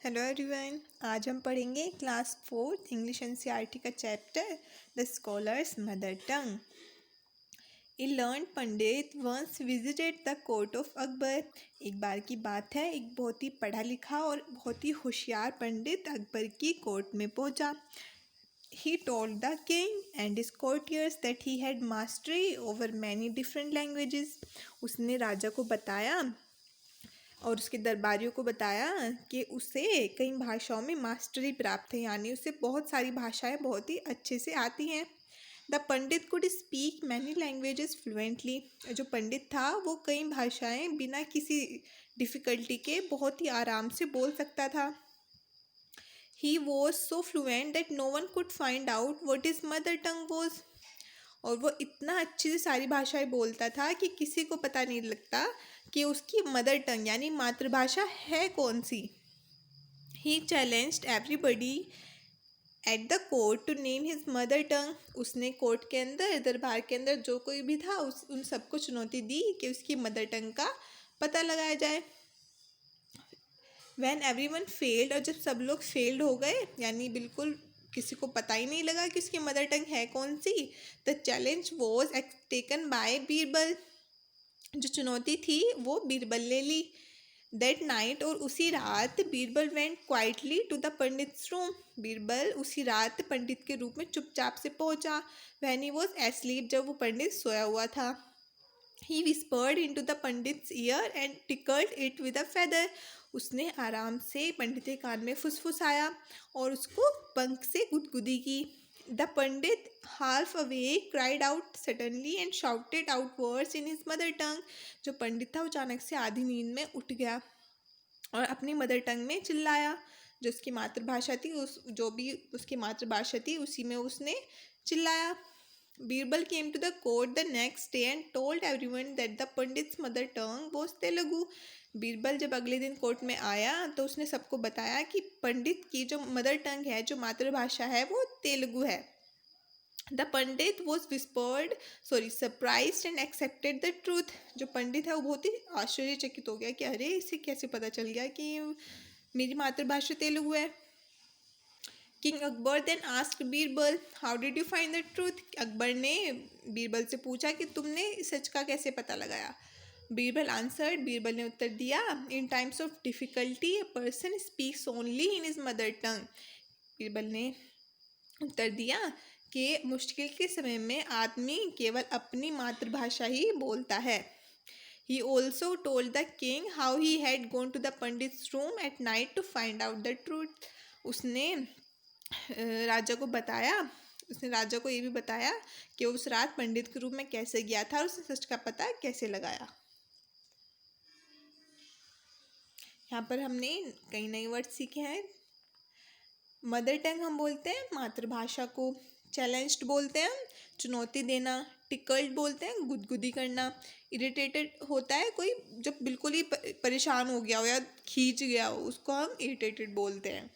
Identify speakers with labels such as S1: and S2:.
S1: Hello everyone. आज हम पढ़ेंगे क्लास 4 इंग्लिश एनसीईआरटी का chapter the scholar's mother tongue. A learned pandit once visited the court of Akbar. एक बार की बात है, एक बहुत ही पढ़ा लिखा और बहुत ही होशियार पंडित अकबर की कोर्ट में पहुंचा। He told the king and his courtiers that he had mastery over many different languages. उसने राजा को बताया और उसके दरबारियों को बताया कि उसे कई भाषाओं में मास्टरी प्राप्त है, यानी उसे बहुत सारी भाषाएं बहुत ही अच्छे से आती हैं। The Pandit could speak many languages fluently. जो पंडित था वो कई भाषाएं बिना किसी डिफ़िकल्टी के बहुत ही आराम से बोल सकता था। He was so fluent that no one could find out what his mother tongue was. और वो इतना अच्छे से सारी भाषाएं बोलता था कि किसी को पता नहीं लगता कि उसकी मदर टंग यानी मातृभाषा है कौन सी। He challenged everybody at the court to name his mother tongue. उसने कोर्ट के अंदर, दरबार के अंदर जो कोई भी था उन सबको चुनौती दी कि उसकी मदर टंग का पता लगाया जाए। व्हेन एवरीवन फेल्ड, और जब सब लोग फेल्ड हो गए यानी बिल्कुल किसी को पता ही नहीं लगा कि उसकी मदर टंग है कौन सी, the challenge was taken by Birbal. जो चुनौती थी वो बीरबल ने ली। दैट नाइट, और उसी रात, Birbal went quietly to the pandit's room. Birbal उसी रात पंडित के रूप में चुपचाप से पहुंचा। व्हेन ही वॉज एस्लीप, जब वो पंडित सोया हुआ था। He whispered into the pandit's ear and tickled it with a feather. उसने आराम से पंडित के कान में फुसफुसाया और उसको पंख से गुदगुदी की। The Pandit half away cried out suddenly and shouted out words in his mother टंग। जो पंडित था वो अचानक से आधी नींद में उठ गया और अपनी मदर टंग में चिल्लाया, जो उसकी मातृभाषा थी, जो भी उसकी मातृभाषा थी उसी में उसने चिल्लाया। Birbal came to the court the next day and told everyone that the pandit's mother tongue was Telugu. Birbal जब अगले दिन कोर्ट में आया तो उसने सबको बताया कि पंडित की जो मदर टंग है, जो मातृभाषा है, वो तेलुगु है। The Pandit was surprised and accepted the truth. जो पंडित है वो बहुत ही आश्चर्यचकित हो गया कि अरे, इसे कैसे पता चल गया कि मेरी मातृभाषा तेलुगु है। King Akbar then asked Birbal, how did you find the truth. Akbar ने बीरबल से पूछा कि तुमने सच का कैसे पता लगाया। बीरबल आंसर्ड, बीरबल ने उत्तर दिया, in times of difficulty a person speaks only in his mother tongue. Birbal ने उत्तर दिया कि मुश्किल के समय में आदमी केवल अपनी मातृभाषा ही बोलता है। He also told the king how he had gone to the pandit's room at night to find out the truth. उसने राजा को ये भी बताया कि उस रात पंडित के रूप में कैसे गया था और उसने सच का पता कैसे लगाया। यहाँ पर हमने कई नए वर्ड सीखे हैं। मदर टंग हम बोलते हैं मातृभाषा को, चैलेंज्ड बोलते हैं हम चुनौती देना, टिकल्ड बोलते हैं गुदगुदी करना, इरिटेटेड होता है कोई जब बिल्कुल ही परेशान हो गया हो या खींच गया हो, उसको हम इरिटेटेड बोलते हैं।